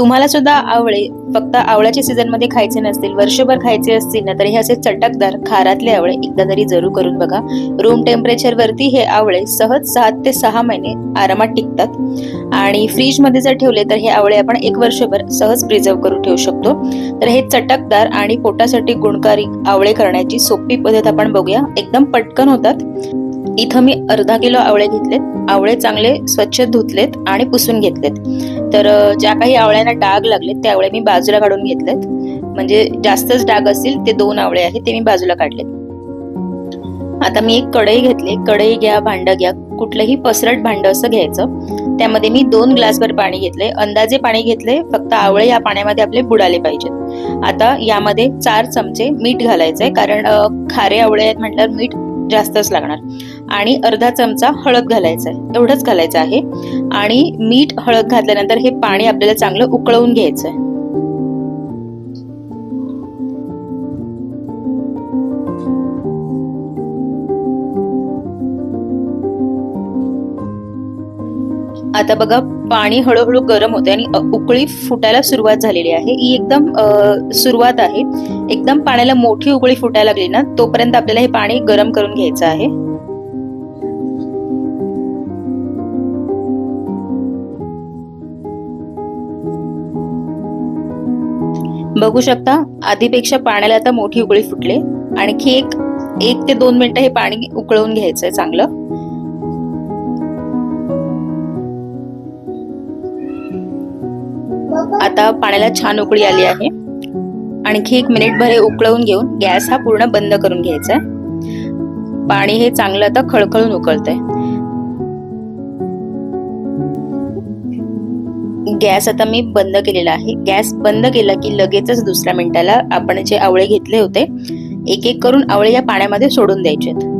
तुम्हाला सुद्धा आवळे फक्त आवळ्याच्या सीझन मध्ये खायचे नसतील, वर्षभर खायचे असतील ना, तर हे असे चटकदार खारातले आवळे एकदा तरी जरूर करून बघा. रूम टेम्परेचर वरती हे आवळे सहज 7 ते 6 महिने आरामात टिकतात आणि फ्रीज मध्ये जर ठेवले तर हे आवळे आपण 1 वर्षभर सहज प्रिझर्व करून ठेवू शकतो. तर हे चटकदार आणि पोटासाठी गुणकारी आवळे करण्याची सोपी पद्धत आपण बघूया. एकदम पटकन होतात. इथं मी अर्धा किलो आवळे घेतलेत. आवळे चांगले स्वच्छ धुतलेत आणि पुसून घेतलेत. तर ज्या काही आवळ्यांना डाग लागलेत ते आवळे मी बाजूला काढून घेतलेत. म्हणजे जास्तच डाग असतील ते 2 आवळे आहेत ते मी बाजूला काढलेत. आता मी एक कढई घेतली. कढई घ्या, भांड घ्या, कुठलंही पसरट भांड असं घ्यायचं. त्यामध्ये मी 2 ग्लासभर पाणी घेतले. अंदाजे पाणी घेतले, फक्त आवळे या पाण्यामध्ये आपले बुडाले पाहिजेत. आता यामध्ये 4 चमचे मीठ घालायचंय, कारण खारे आवळे आहेत म्हटल्यावर मीठ जास्तच लागणार. आणि अर्धा चमचा हळद घालायचा आहे, एवढंच घालायचं आहे. आणि मीठ हळद घातल्यानंतर हे पाणी आपल्याला चांगलं उकळवून घ्यायचं आहे. आता बघा पाणी हळूहळू गरम होते आणि उकळी फुटायला सुरुवात झालेली आहे. ही एकदम सुरुवात आहे. एकदम पाण्याला मोठी उकळी फुटायला लागली ना, तोपर्यंत आपल्याला हे पाणी गरम करून घ्यायचं आहे. बघू शकता आधीपेक्षा पाण्याला आता मोठी उकळी फुटली. आणखी 1 ते 2 मिनिटं हे पाणी उकळवून घ्यायचंय चांगलं. आता पाण्याला छान उकळी आली आहे. आणखी 1 मिनिटभर हे उकळवून घेऊन गॅस हा पूर्ण बंद करून घ्यायचा आहे. पाणी हे चांगलं आता खळखळून उकळतंय. गॅस आता मी बंद केलेला आहे. गॅस बंद केला की लगेचच दुसऱ्या मिनिटाला आपण जे आवळे घेतले होते, एक एक करून आवळे या पाण्यामध्ये सोडून द्यायचे.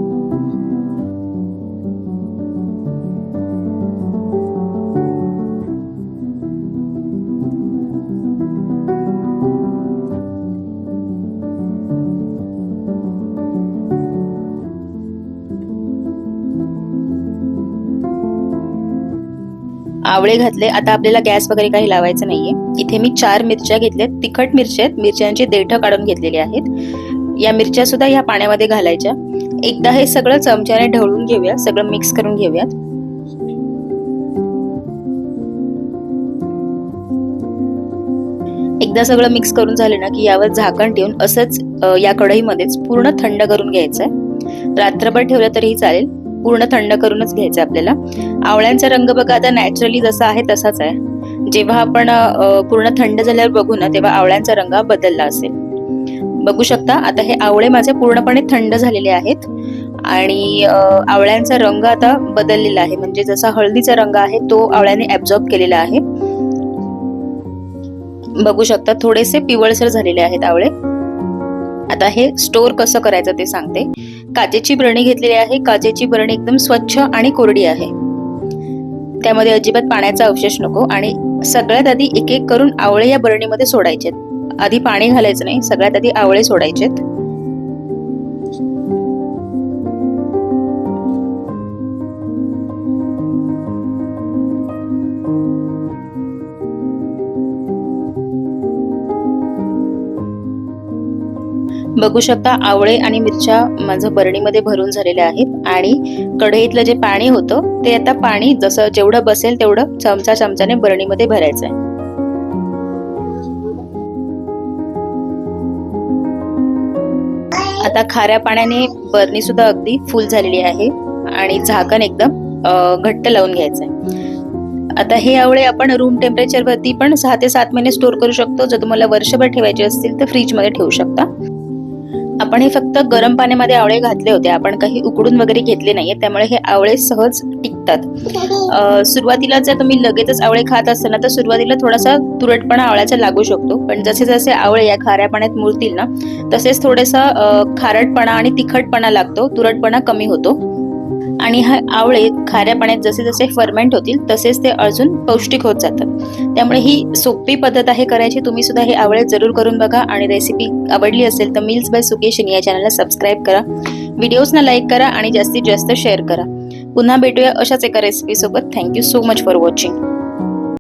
आवळे घातले. आता आपल्याला गॅस वगैरे काही लावायचं नाहीये. इथे मी 4 मिरच्या घेतल्यात. तिखट मिरच्या आहेत. मिरच्यांची देठ काढून घेतलेली आहेत. या मिरच्या सुद्धा या पाण्यामध्ये घालायच्या. एकदा हे सगळं चमच्याने ढवळून घेऊया, सगळं मिक्स करून घेऊयात. एकदा सगळं मिक्स करून झालं ना की यावर झाकण ठेवून असंच या कढईमध्येच पूर्ण थंड करून घ्यायचंय. रात्रभर ठेवलं तरीही चालेल, पूर्ण थंड करूनच घ्यायचं आपल्याला. आवळ्यांचा रंग बघा आता नॅचरली जसा आहे तसाच आहे. जेव्हा आपण पूर्ण थंड झाल्यावर बघू ना, तेव्हा आवळ्यांचा रंग बदलला असेल. बघू शकता आता हे आवळे माझे पूर्णपणे थंड झालेले आहेत आणि आवळ्यांचा रंग आता बदललेला आहे. म्हणजे जसा हळदीचा रंग आहे तो आवळ्याने ऍब्झॉर्ब केलेला आहे. बघू शकता थोडेसे पिवळसर झालेले आहेत आवळे. आता हे स्टोर कसं करायचं ते सांगते. काचेची बरणी घेतलेली आहे. काचेची बरणी एकदम स्वच्छ आणि कोरडी आहे. त्यामध्ये अजिबात पाण्याचा अवशेष नको. आणि सगळ्यात आधी एक एक करून आवळे या बरणीमध्ये सोडायचेत. आधी पाणी घालायचं नाही, सगळ्यात आधी आवळे सोडायचेत. बघू शकता आवळे आणि मिरच्या माझं बरणीमध्ये भरून झालेल्या आहेत. आणि कढईतलं जे पाणी होतं ते आता पाणी जसं जेवढं बसेल तेवढं चमच्याने बरणीमध्ये भरायचंय. आता खाऱ्या पाण्याने बरणी सुद्धा अगदी फुल झालेली आहे आणि झाकण एकदम घट्ट लावून घ्यायचंय. आता हे आवळे आपण रूम टेम्परेचर वरती पण 6 ते 7 महिने स्टोर करू शकतो. जर तुम्हाला वर्षभर ठेवायचे असतील तर फ्रीज मध्ये ठेवू शकता. आपण हे फक्त गरम पाण्यामध्ये आवळे घातले होते, आपण काही उकडून वगैरे घेतले नाहीये, त्यामुळे हे आवळे सहज टिकतात. सुरुवातीला जर तुम्ही लगेचच आवळे खात असाल ना तर सुरुवातीला थोडासा तुरटपणा आवळ्याचा लागू शकतो. पण जसे जसे आवळे या खाऱ्या पाण्यात मुरतील ना तसेच थोडासा खारटपणा आणि तिखटपणा लागतो, तुरटपणा कमी होतो. आणि हा आवळे खाऱ्या पाण्यात जसे जसे फर्मेंट होतील तसेच ते अजून पौष्टिक होत जातात. त्यामुळे ही सोपी पद्धत आहे करायची. तुम्ही सुद्धा हे आवळे जरूर करून बघा. आणि रेसिपी आवडली असेल तर मील्स बाय सुकेशिनी या चॅनलला सबस्क्राईब करा, व्हिडिओजना लाईक करा आणि जास्तीत जास्त शेअर करा. पुन्हा भेटूया अशाच एका रेसिपी सोबत. Thank you so much for watching.